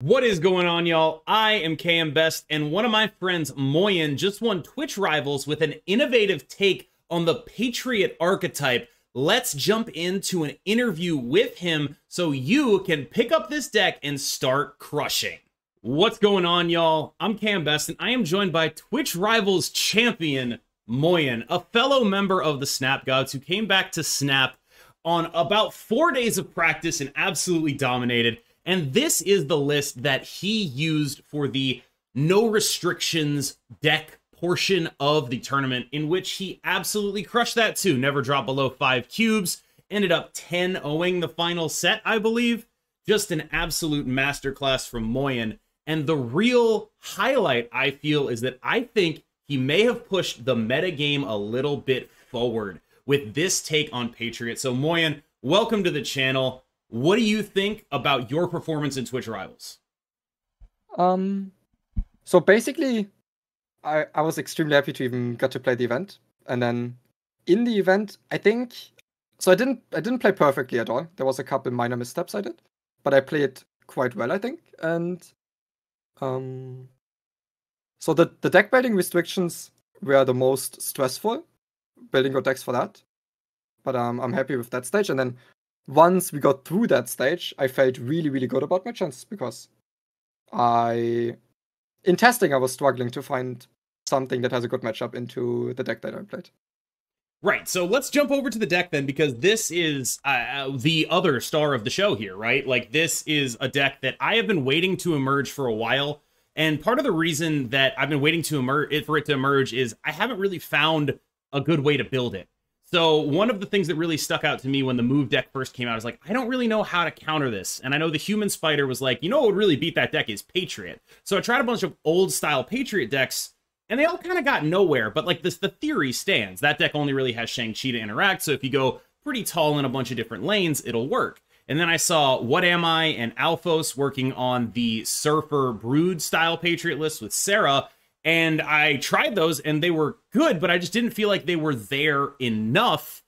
What is going on, y'all? I am KM Best, and one of my friends, Moyen, just won Twitch Rivals with an innovative take on the Patriot archetype. Let's jump into an interview with him so you can pick up this deck and start crushing. What's going on, y'all? I'm KM Best, and I am joined by Twitch Rivals champion, Moyen, a fellow member of the Snap Gods who came back to Snap on about 4 days of practice and absolutely dominated. And this is the list that he used for the no restrictions deck portion of the tournament, in which he absolutely crushed that too. Never dropped below 5 cubes. Ended up 10-0ing the final set, I believe. Just an absolute masterclass from Moyen. And the real highlight, I feel, is that I think he may have pushed the meta game a little bit forward with this take on Patriot. So Moyen, welcome to the channel. What do you think about your performance in Twitch Rivals? So basically, I was extremely happy to even get to play the event. And then in the event, I think, so I didn't play perfectly at all. There was a couple minor missteps I did, but I played quite well, I think. And so the deck building restrictions were the most stressful, building good decks for that. But I'm happy with that stage. And then once we got through that stage, I felt really, really good about my chances, because in testing, I was struggling to find something that has a good matchup into the deck that I played. Right, so let's jump over to the deck then, because this is the other star of the show here, right? Like, this is a deck that I have been waiting to emerge for a while, and part of the reason that I've been waiting to for it to emerge is I haven't really found a good way to build it. So one of the things that really stuck out to me when the move deck first came out is like, I don't really know how to counter this. And I know the Human Spider was like, you know what would really beat that deck is Patriot. So I tried a bunch of old style Patriot decks, and they all kind of got nowhere. But like the theory stands. That deck only really has Shang to interact. So if you go pretty tall in a bunch of different lanes, it'll work. And then I saw What Am I and Alphos working on the Surfer Brood style Patriot list with Sarah. And I tried those, and they were good, but I just didn't feel like they were there enough.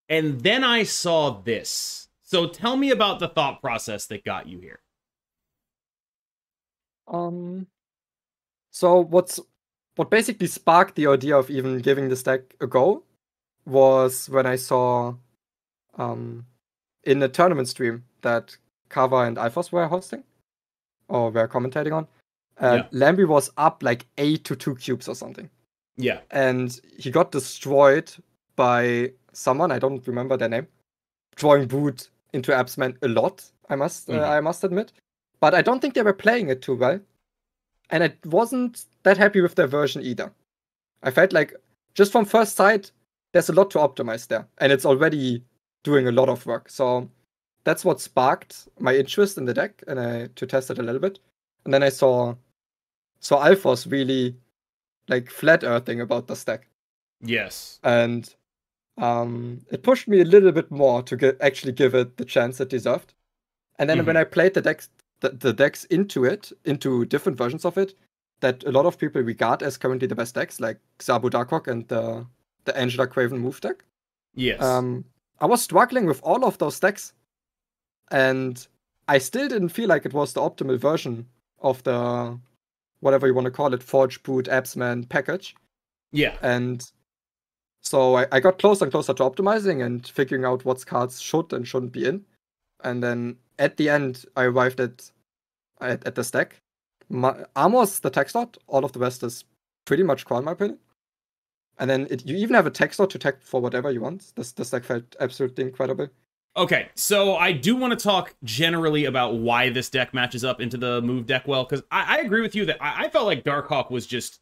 And then I saw this. So tell me about the thought process that got you here. So what basically sparked the idea of even giving this deck a go was when I saw in a tournament stream that Kava and Alphos were hosting, or were commentating on. Lamby was up like 8 to 2 cubes or something. Yeah. And he got destroyed by someone, I don't remember their name, drawing Brood into Absman a lot, I must admit. But I don't think they were playing it too well. And I wasn't that happy with their version either. I felt like, just from first sight, there's a lot to optimize there. And it's already doing a lot of work. So that's what sparked my interest in the deck, and to test it a little bit. And then I saw Alphos really like flat earthing about the stack. Yes. And it pushed me a little bit more to actually give it the chance it deserved. And then when I played the decks into different versions of it, that a lot of people regard as currently the best decks, like Zabu Darkhawk and the Angela Craven move deck. Yes. I was struggling with all of those decks, and I still didn't feel like it was the optimal version of the, whatever you want to call it, Forge Boot Absman package. Yeah. And so I got closer and closer to optimizing and figuring out what cards should and shouldn't be in. And then at the end, I arrived at the stack. Armor's the tech slot. All of the rest is pretty much core, in my opinion. And then you even have a tech slot to tech for whatever you want. This deck felt absolutely incredible. Okay, so I do want to talk generally about why this deck matches up into the move deck well, because I agree with you that I felt like Darkhawk was just,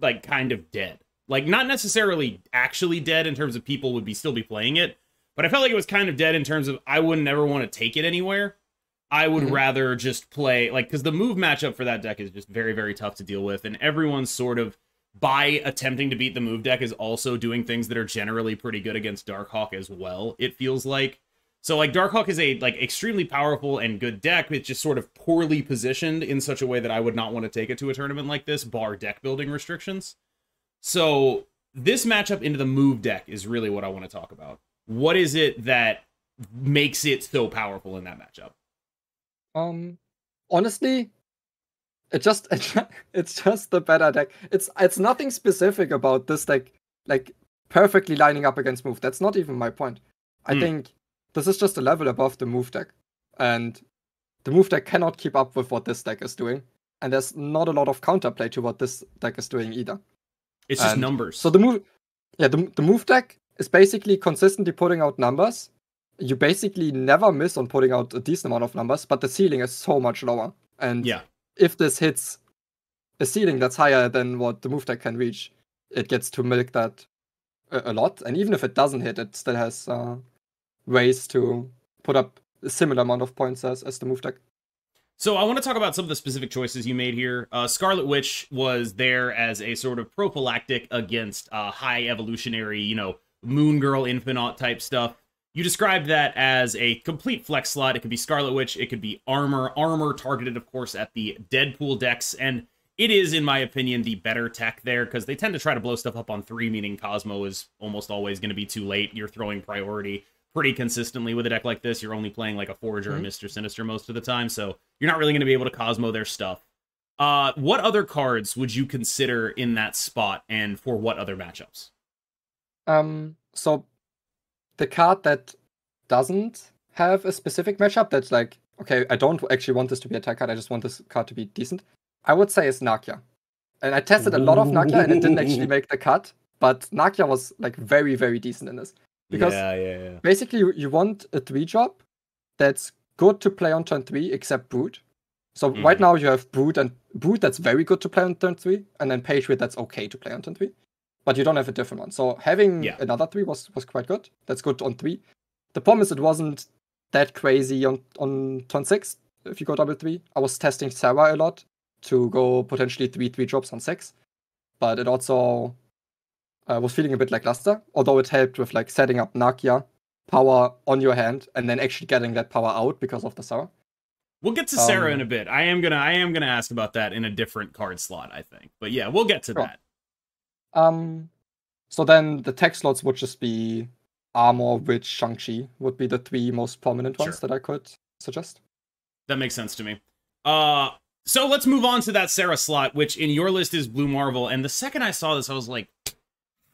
like, kind of dead. Like, not necessarily actually dead in terms of people would still be playing it, but I felt like it was kind of dead in terms of I would never want to take it anywhere. I would rather just play, like, because the move matchup for that deck is just very, very tough to deal with, and everyone's sort of, by attempting to beat the move deck, is also doing things that are generally pretty good against Darkhawk as well, it feels like. So, like, Darkhawk is a, like, extremely powerful and good deck. It's just sort of poorly positioned in such a way that I would not want to take it to a tournament like this, bar deck building restrictions. So, this matchup into the move deck is really what I want to talk about. What is it that makes it so powerful in that matchup? Honestly, it's just the better deck. It's nothing specific about this deck, like perfectly lining up against move. That's not even my point. I think this is just a level above the move deck, and the move deck cannot keep up with what this deck is doing, and there's not a lot of counterplay to what this deck is doing either. It's just numbers. So the move deck is basically consistently putting out numbers. You basically never miss on putting out a decent amount of numbers, but the ceiling is so much lower. And if this hits a ceiling that's higher than what the move deck can reach, it gets to milk that a lot. And even if it doesn't hit, it still has ways to put up a similar amount of points as the move deck. So I want to talk about some of the specific choices you made here. Scarlet Witch was there as a sort of prophylactic against high evolutionary, Moon Girl, Infinite type stuff. You described that as a complete flex slot. It could be Scarlet Witch, it could be armor targeted, of course, at the Deadpool decks, and it is, in my opinion, the better tech there, because they tend to try to blow stuff up on 3, meaning Cosmo is almost always going to be too late. You're throwing priority pretty consistently with a deck like this. You're only playing like a Forge or a Mr. Sinister most of the time, so you're not really going to be able to Cosmo their stuff. What other cards would you consider in that spot, and for what other matchups? So the card that doesn't have a specific matchup, that's like, okay, I don't actually want this to be a tech card, I just want this card to be decent, I would say is Nakia. And I tested a lot of Nakia, and it didn't actually make the cut, but Nakia was like very, very decent in this. Because basically you want a 3-drop that's good to play on turn 3, except Brood. So right now you have Brood that's very good to play on turn 3, and then Patriot that's okay to play on turn 3. But you don't have a different one. So having another 3 was quite good. That's good on 3. The problem is it wasn't that crazy on turn 6, if you go double 3. I was testing Sarah a lot to go potentially 3 drops on 6. But it also was feeling a bit lackluster, although it helped with like setting up Nakia power on your hand and then actually getting that power out because of the Sarah. We'll get to Sarah in a bit. I am gonna ask about that in a different card slot, I think. But yeah, we'll get to that. So then the tech slots would just be Armor, Witch, Shang-Chi would be the 3 most prominent ones that I could suggest. That makes sense to me. So let's move on to that Sarah slot, which in your list is Blue Marvel. And the second I saw this, I was like,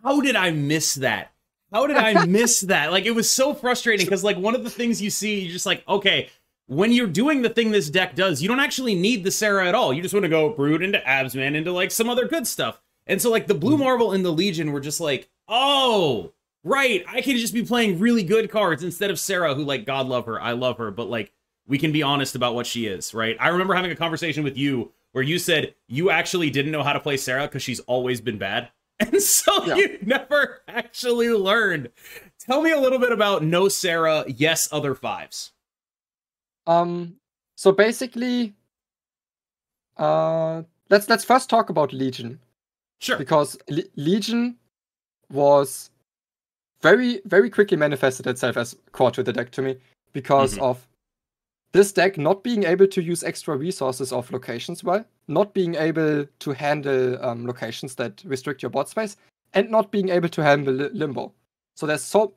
how did I miss that? How did I miss that? Like, it was so frustrating because, like, one of the things you see, you're just like, okay, when you're doing the thing this deck does, you don't actually need the Sarah at all. You just want to go Brood into Absman into, like, some other good stuff. And so, like, the Blue Marvel and the Legion were just like, oh, right, I can just be playing really good cards instead of Sarah, who, like, God love her, I love her, but, like, we can be honest about what she is, right? I remember having a conversation with you where you said you actually didn't know how to play Sarah because she's always been bad. And so you never actually learned. Tell me a little bit about no Sarah, yes other 5s. So basically, let's first talk about Legion. Sure. Because Legion was very, very quickly manifested itself as core to the deck to me because of this deck not being able to use extra resources of locations well, not being able to handle locations that restrict your board space, and not being able to handle limbo. So there's so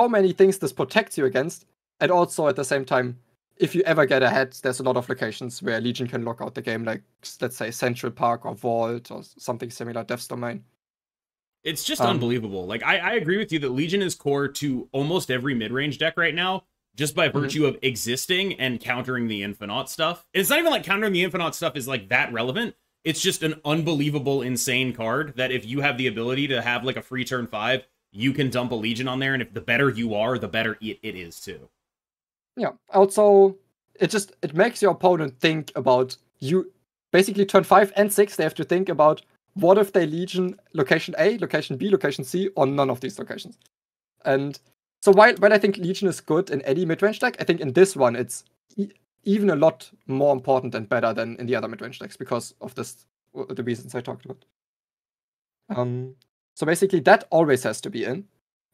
many things this protects you against, and also at the same time, if you ever get ahead, there's a lot of locations where Legion can lock out the game, like let's say Central Park or Vault or something similar, Death's Domain. It's just unbelievable. Like I agree with you that Legion is core to almost every mid-range deck right now, just by virtue of existing and countering the Infinite stuff. It's not even like countering the Infinite stuff is like that relevant. It's just an unbelievable, insane card that if you have the ability to have like a free turn 5, you can dump a Legion on there, and if the better you are, the better it is too. Yeah. Also, it makes your opponent think about you. Basically, turn 5 and 6, they have to think about what if they Legion location A, location B, location C, or none of these locations. And so while I think Legion is good in any midrange deck, I think in this one it's even a lot more important and better than in the other midrange decks because of the reasons I talked about. So basically that always has to be in.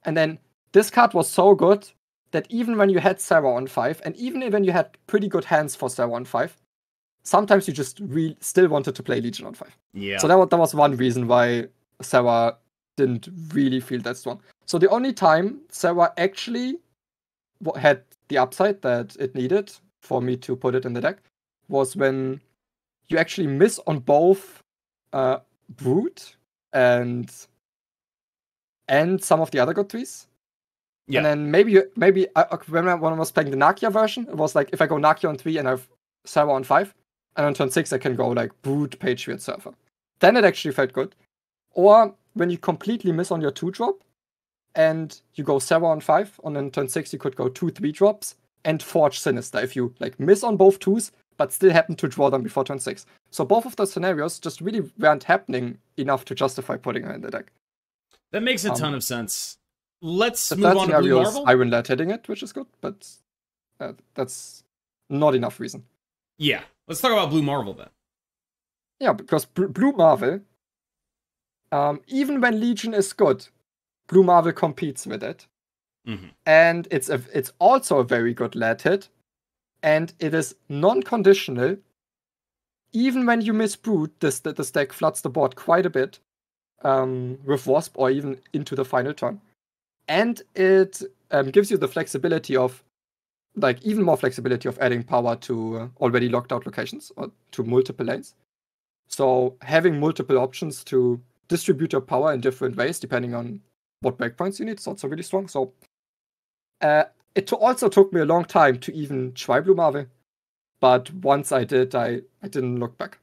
And then this card was so good that even when you had Sarah on 5, and even when you had pretty good hands for Sarah on 5, sometimes you just still wanted to play Legion on 5. Yeah. So that was one reason why Sarah didn't really feel that strong. So the only time Sarah actually had the upside that it needed for me to put it in the deck was when you actually miss on both Brute and some of the other good trees. Yeah. And then maybe when I was playing the Nakia version, it was like if I go Nakia on 3 and I have Server on 5, and on turn 6 I can go like Brute, Patriot, Surfer. Then it actually felt good. Or when you completely miss on your 2-drop, and you go Server on 5, and then turn 6 you could go 2 3-drops, and Forge Sinister if you like miss on both 2s, but still happen to draw them before turn 6. So both of those scenarios just really weren't happening enough to justify putting her in the deck. That makes a ton of sense. Let's The move third on to scenario Blue is Marvel. Iron Lad hitting it, which is good, but that's not enough reason. Yeah, let's talk about Blue Marvel then. Yeah, because Blue Marvel, even when Legion is good, Blue Marvel competes with it. Mm-hmm. And it's also a very good lad hit. And it is non-conditional. Even when you miss Brute, this deck floods the board quite a bit with Wasp or even into the final turn. And it gives you the flexibility of, like, even more flexibility of adding power to already locked out locations or to multiple lanes. So having multiple options to distribute your power in different ways depending on what breakpoints you need is also really strong. So it also took me a long time to even try Blue Marvel. But once I did, I didn't look back.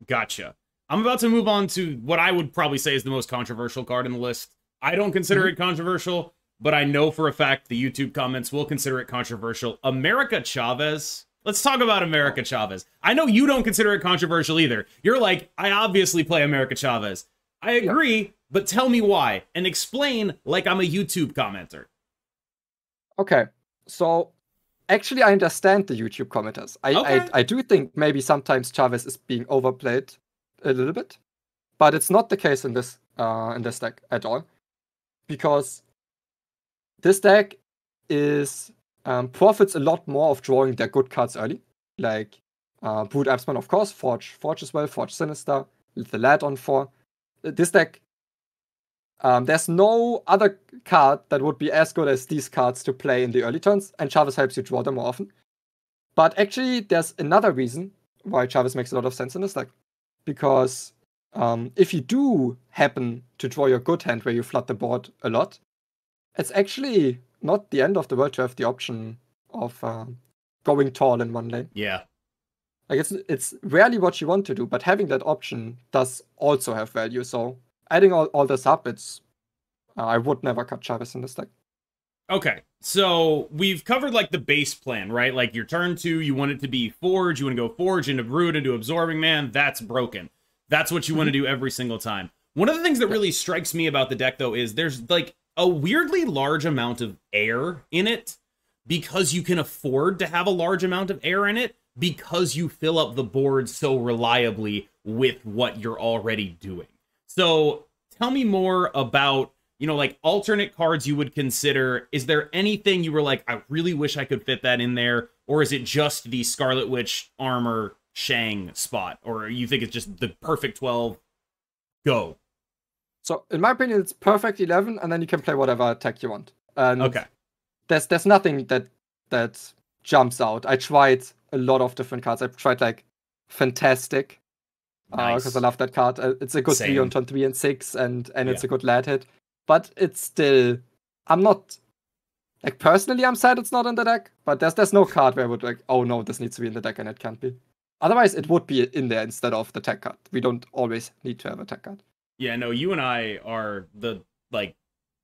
Gotcha. I'm about to move on to what I would probably say is the most controversial card in the list. I don't consider it controversial, but I know for a fact the YouTube comments will consider it controversial. America Chavez. Let's talk about America Chavez. I know you don't consider it controversial either. You're like, I obviously play America Chavez. I agree, but tell me why, and explain like I'm a YouTube commenter. Okay, so actually I understand the YouTube commenters. I do think maybe sometimes Chavez is being overplayed a little bit, but it's not the case in this deck at all, because this deck is profits a lot more of drawing their good cards early, like Brute Absman, of course, Forge as well, Forge Sinister, the Lad on 4. This deck, there's no other card that would be as good as these cards to play in the early turns, and Chavez helps you draw them more often. But actually, there's another reason why Chavez makes a lot of sense in this deck. Because if you do happen to draw your good hand where you flood the board a lot, it's actually not the end of the world to have the option of going tall in one lane. Yeah. Like it's rarely what you want to do, but having that option does also have value. So adding all this up, I would never cut Chavez in this deck. Okay, so we've covered like the base plan, right? Like your turn 2, you want it to be Forge, you want to go Forge into Brood into Absorbing Man. That's broken. That's what you want to do every single time. One of the things that really strikes me about the deck, though, is there's like a weirdly large amount of air in it because you can afford to have a large amount of air in it because you fill up the board so reliably with what you're already doing. So tell me more about, like alternate cards you would consider. Is there anything you were like, I really wish I could fit that in there? Or is it just the Scarlet Witch armor Shang spot? Or you think it's just the perfect 12? Go. So in my opinion, it's perfect 11, and then you can play whatever attack you want. And okay. There's nothing that jumps out. I tried a lot of different cards. I tried like Fantastic. Because I love that card. It's a good 3 on turn 3 and 6, and it's a good lad hit. But it's still, I'm not, like, personally I'm sad it's not in the deck, but there's no card where I would like, oh no, this needs to be in the deck and it can't be. Otherwise it would be in there instead of the tech card. We don't always need to have a tech card. Yeah, no, you and I are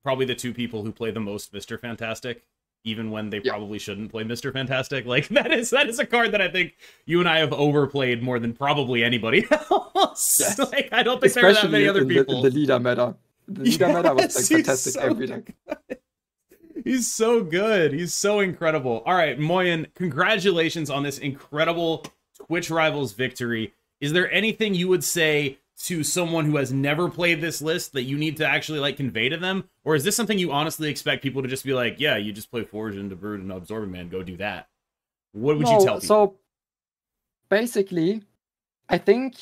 probably the 2 people who play the most Mr. Fantastic, even when they probably shouldn't play Mr. Fantastic. Like, that is a card that I think you and I have overplayed more than probably anybody else. Yes. Like, I don't think there are that many other people. The leader meta. The leader meta was like fantastic every deck. He's so good. He's so incredible. All right, Moyen, congratulations on this incredible Twitch Rivals victory. Is there anything you would say to someone who has never played this list that you need to actually like convey to them? Or is this something you honestly expect people to just be like, yeah, you just play Forge into Brood and Absorbing Man, go do that? What would you tell people? So basically, I think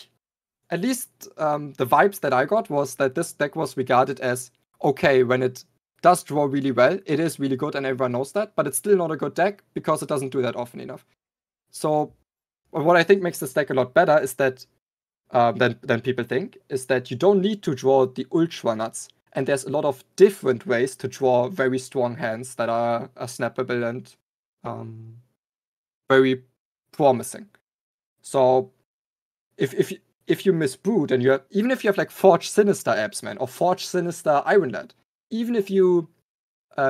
at least the vibes that I got was that this deck was regarded as, okay, when it does draw really well, it is really good and everyone knows that, but it's still not a good deck because it doesn't do that often enough. So what I think makes this deck a lot better is that than people think, is that you don't need to draw the ultra nuts. And there's a lot of different ways to draw very strong hands that are snappable and very promising. So if you misbrood and even if you have like Forge Sinister Absman or Forge Sinister Iron Lad, even if you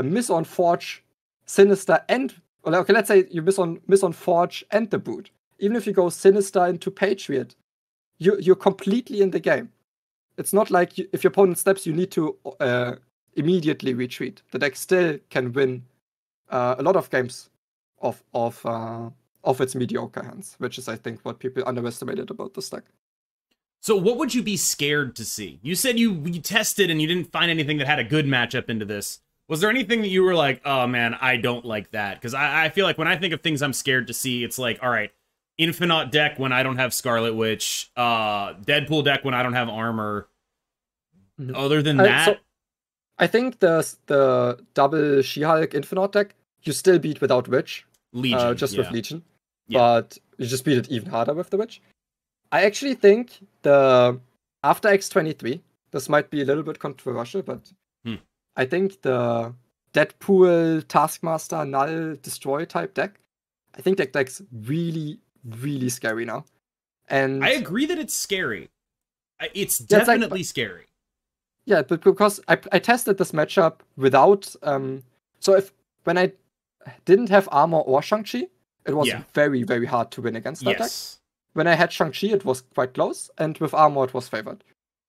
miss on Forge Sinister and okay, let's say you miss on Forge and the Brood, even if you go Sinister into Patriot, you're completely in the game. It's not like if your opponent steps, you need to immediately retreat. The deck still can win a lot of games of its mediocre hands, which is, I think, what people underestimated about this deck. So what would you be scared to see? You said you tested and you didn't find anything that had a good matchup into this. Was there anything that you were like, oh man, I don't like that? Because I feel like when I think of things I'm scared to see, it's like, all right, Infinite deck when I don't have Scarlet Witch, Deadpool deck when I don't have armor. Mm-hmm. Other than that, so I think the double She-Hulk Infinite deck you still beat without Witch, Legion, with Legion, but you just beat it even harder with the Witch. I actually think after X23, this might be a little bit controversial, but I think the Deadpool Taskmaster Null Destroy type deck, I think that deck's really, really scary now. And I agree that it's scary. It's definitely scary. Yeah, but because I tested this matchup without so when I didn't have armor or Shang-Chi, it was very, very hard to win against that deck. When I had Shang-Chi, it was quite close, and with armor, it was favored.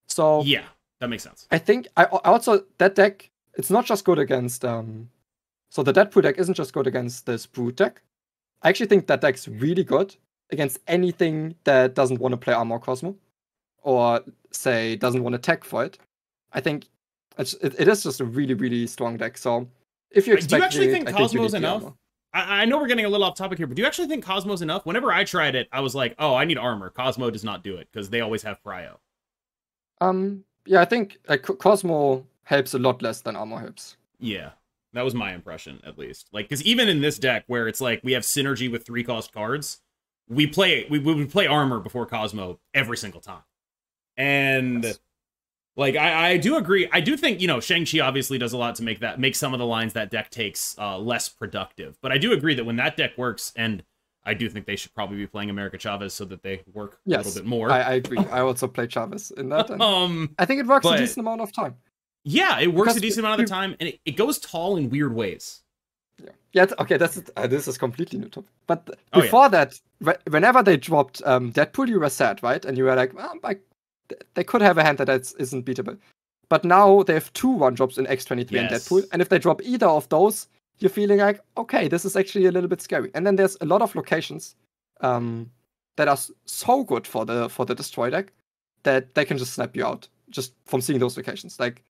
So yeah, that makes sense. I think I also that deck, it's not just good against so the Deadpool deck isn't just good against this Brood deck. I actually think that deck's really good against anything that doesn't want to play Armor Cosmo, or say doesn't want to tech for it. I think it is just a really, really strong deck. So if you expect, do you actually think Cosmo's enough? I know we're getting a little off topic here, but do you actually think Cosmo's enough? Whenever I tried it, I was like, oh, I need armor. Cosmo does not do it because they always have Cryo. Yeah, I think Cosmo helps a lot less than armor helps. Yeah, that was my impression, at least. Like, because even in this deck, where it's like we have synergy with 3-cost cards, we would play armor before Cosmo every single time. And yes. Like I do agree. I do think, Shang-Chi obviously does a lot to make some of the lines that deck takes less productive. But I do agree that when that deck works, and I do think they should probably be playing America Chavez so that they work a little bit more. I agree. I also play Chavez in that. I think it works a decent amount of time. Yeah, it works a decent amount of the time, and it goes tall in weird ways. Yeah. Okay. This is completely new topic. But before that, whenever they dropped Deadpool, you were sad, right? And you were like, well, they could have a hand that isn't beatable. But now they have 2 1-drops in X23 and Deadpool, and if they drop either of those, you're feeling like, okay, this is actually a little bit scary. And then there's a lot of locations that are so good for the Destroy deck that they can just snap you out just from seeing those locations. Like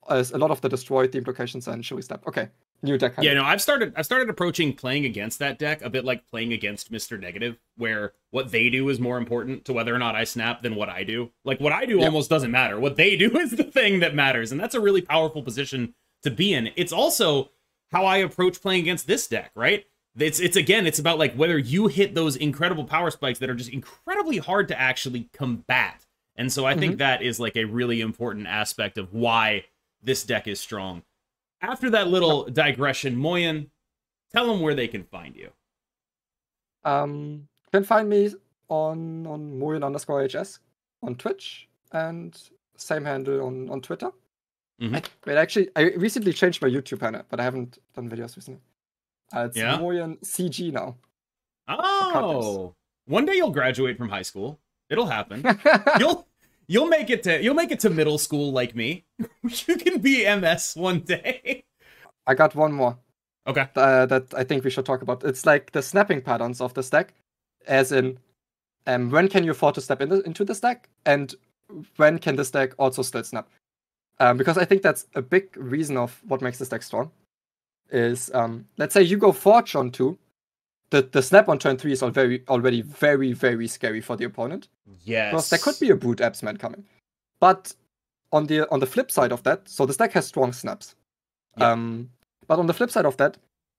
a lot of the Destroy themed locations and Showy Snap. Okay, new deck. Yeah, no, I've started approaching playing against that deck a bit like playing against Mr. Negative, where what they do is more important to whether or not I snap than what I do. Like what I do almost doesn't matter. What they do is the thing that matters, and that's a really powerful position to be in. It's also how I approach playing against this deck, right? It's about like whether you hit those incredible power spikes that are just incredibly hard to actually combat. And so I think that is like a really important aspect of why this deck is strong. After that little digression, Moyen, tell them where they can find you. Can find me on Moyen_HS on Twitch, and same handle on Twitter. I recently changed my YouTube handle, but I haven't done videos recently. It's Moyen CG now. Oh, one day you'll graduate from high school. It'll happen. You'll make it to middle school like me. You can be MS one day. I got one more. Okay. That I think we should talk about. It's like the snapping patterns of this deck, as in, when can you afford to step into this deck, and when can this deck also still snap? Because I think that's a big reason of what makes this deck strong. Is let's say you go Forge on 2, the snap on turn 3 is already very, very scary for the opponent. Yes. Because there could be a Brood Absman coming. But on the flip side of that, so this deck has strong snaps. But on the flip side of that,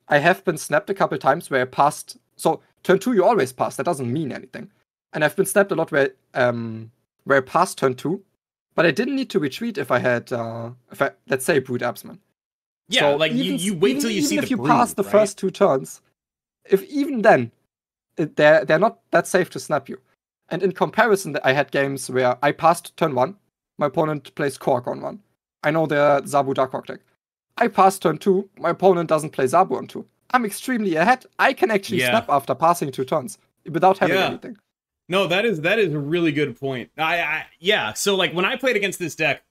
I have been snapped a couple times where I passed. So turn 2 you always pass. That doesn't mean anything. And I've been snapped a lot where I passed turn 2, but I didn't need to retreat if I had, let's say, Brood Absman. Yeah, so like you wait till you see the if you Brood, pass the right? first 2 turns, if even then, they're not that safe to snap you. And in comparison, I had games where I passed turn 1, my opponent plays Korg on 1. I know they're Zabu Darkhawk deck. I passed turn 2, my opponent doesn't play Zabu on 2. I'm extremely ahead. I can actually snap after passing 2 turns without having anything. No, that is a really good point. Yeah, so like when I played against this deck,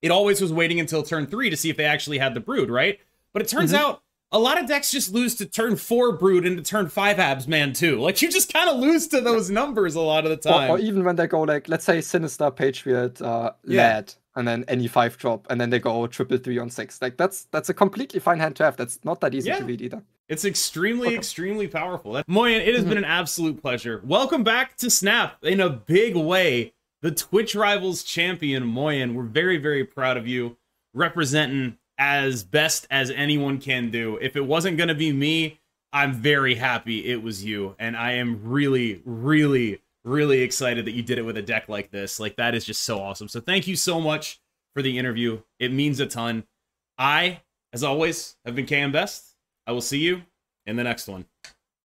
it always was waiting until turn 3 to see if they actually had the Brood, right? But it turns out a lot of decks just lose to turn 4 Brood and to turn 5 Absman too. Like, you just kind of lose to those numbers a lot of the time. Or even when they go, like, let's say Sinister, Patriot, Lad, and then any 5 drop, and then they go 3-3 on 6. Like, that's a completely fine hand to have. That's not that easy to read either. It's extremely powerful. Moyen, it has been an absolute pleasure. Welcome back to Snap in a big way. The Twitch Rivals champion, Moyen. We're very, very proud of you, representing as best as anyone can do. If it wasn't going to be me, I'm very happy it was you. And I am really, really, really excited that you did it with a deck like this. Like, that is just so awesome. So thank you so much for the interview. It means a ton. I, as always, have been KM Best. I will see you in the next one.